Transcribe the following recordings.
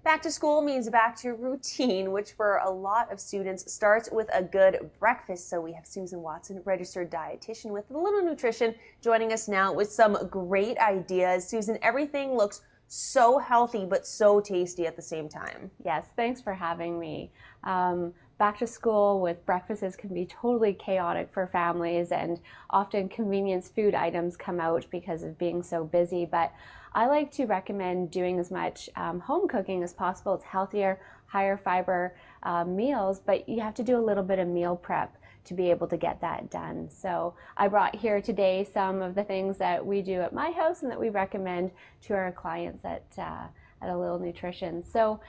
Back to school means back to routine, which for a lot of students starts with a good breakfast. So we have Susan Watson, registered dietitian with A Little Nutrition, joining us now with some great ideas. Susan, everything looks so healthy but so tasty at the same time. Yes, thanks for having me. Back to school with breakfasts can be totally chaotic for families, and often convenience food items come out because of being so busy. But I like to recommend doing as much home cooking as possible. It's healthier, higher fiber meals, but you have to do a little bit of meal prep to be able to get that done. So I brought here today some of the things that we do at my house and that we recommend to our clients at A Little Nutrition. So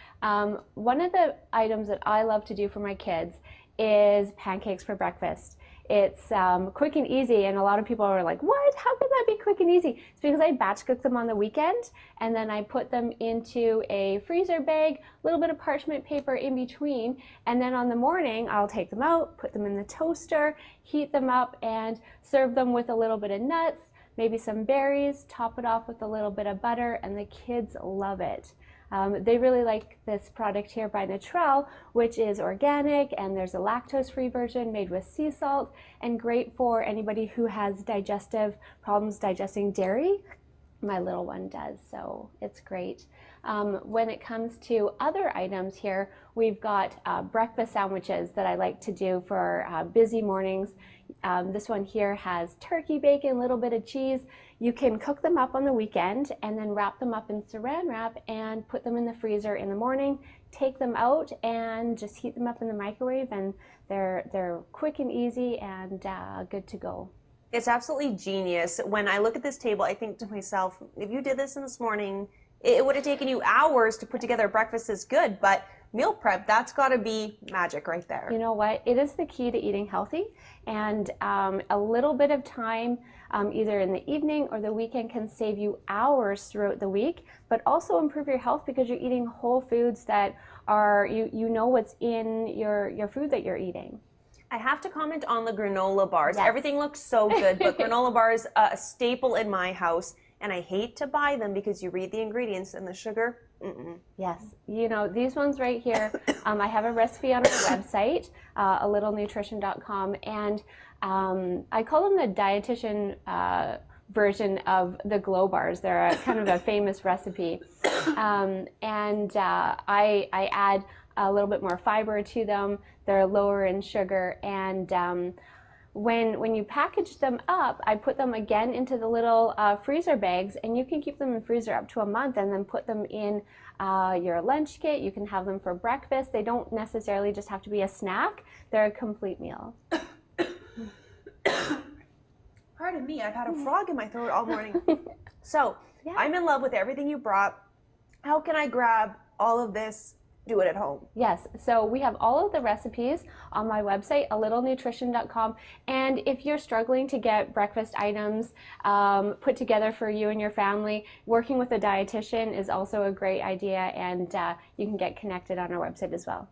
one of the items that I love to do for my kids is pancakes for breakfast. It's quick and easy, and a lot of people are like, what? How can that be quick and easy? It's because I batch cook them on the weekend, and then I put them into a freezer bag, a little bit of parchment paper in between, and then on the morning I'll take them out, put them in the toaster, heat them up, and serve them with a little bit of nuts, maybe some berries, top it off with a little bit of butter, and the kids love it. They really like this product here by Natrel, which is organic, and there's a lactose-free version made with sea salt, and great for anybody who has digestive problems digesting dairy. My little one does, so it's great. When it comes to other items here, we've got breakfast sandwiches that I like to do for busy mornings. This one here has turkey bacon, a little bit of cheese. You can cook them up on the weekend and then wrap them up in saran wrap and put them in the freezer in the morning, take them out and just heat them up in the microwave, and they're quick and easy and good to go. It's absolutely genius. When I look at this table, I think to myself, if you did this in this morning, it would have taken you hours to put together a breakfast as good, but meal prep, that's got to be magic right there. You know what? It is the key to eating healthy, and a little bit of time either in the evening or the weekend can save you hours throughout the week, but also improve your health because you're eating whole foods that are, you know what's in your food that you're eating. I have to comment on the granola bars. Yes. Everything looks so good, but granola bars, a staple in my house, and I hate to buy them because you read the ingredients and the sugar. Yes, you know, these ones right here, I have a recipe on our website, alittle.nutrition.com, and I call them the dietitian version of the glow bars. They're a kind of a famous recipe, and I add a little bit more fiber to them. They're lower in sugar, and when you package them up, I put them again into the little freezer bags, and you can keep them in freezer up to a month and then put them in your lunch kit. You can have them for breakfast. They don't necessarily just have to be a snack. They're a complete meal. Pardon me, I've had a frog in my throat all morning. So, yeah. I'm in love with everything you brought. How can I grab all of this? Do it at home. Yes, so we have all of the recipes on my website, alittle.nutrition.com, and if you're struggling to get breakfast items put together for you and your family, working with a dietitian is also a great idea, and you can get connected on our website as well.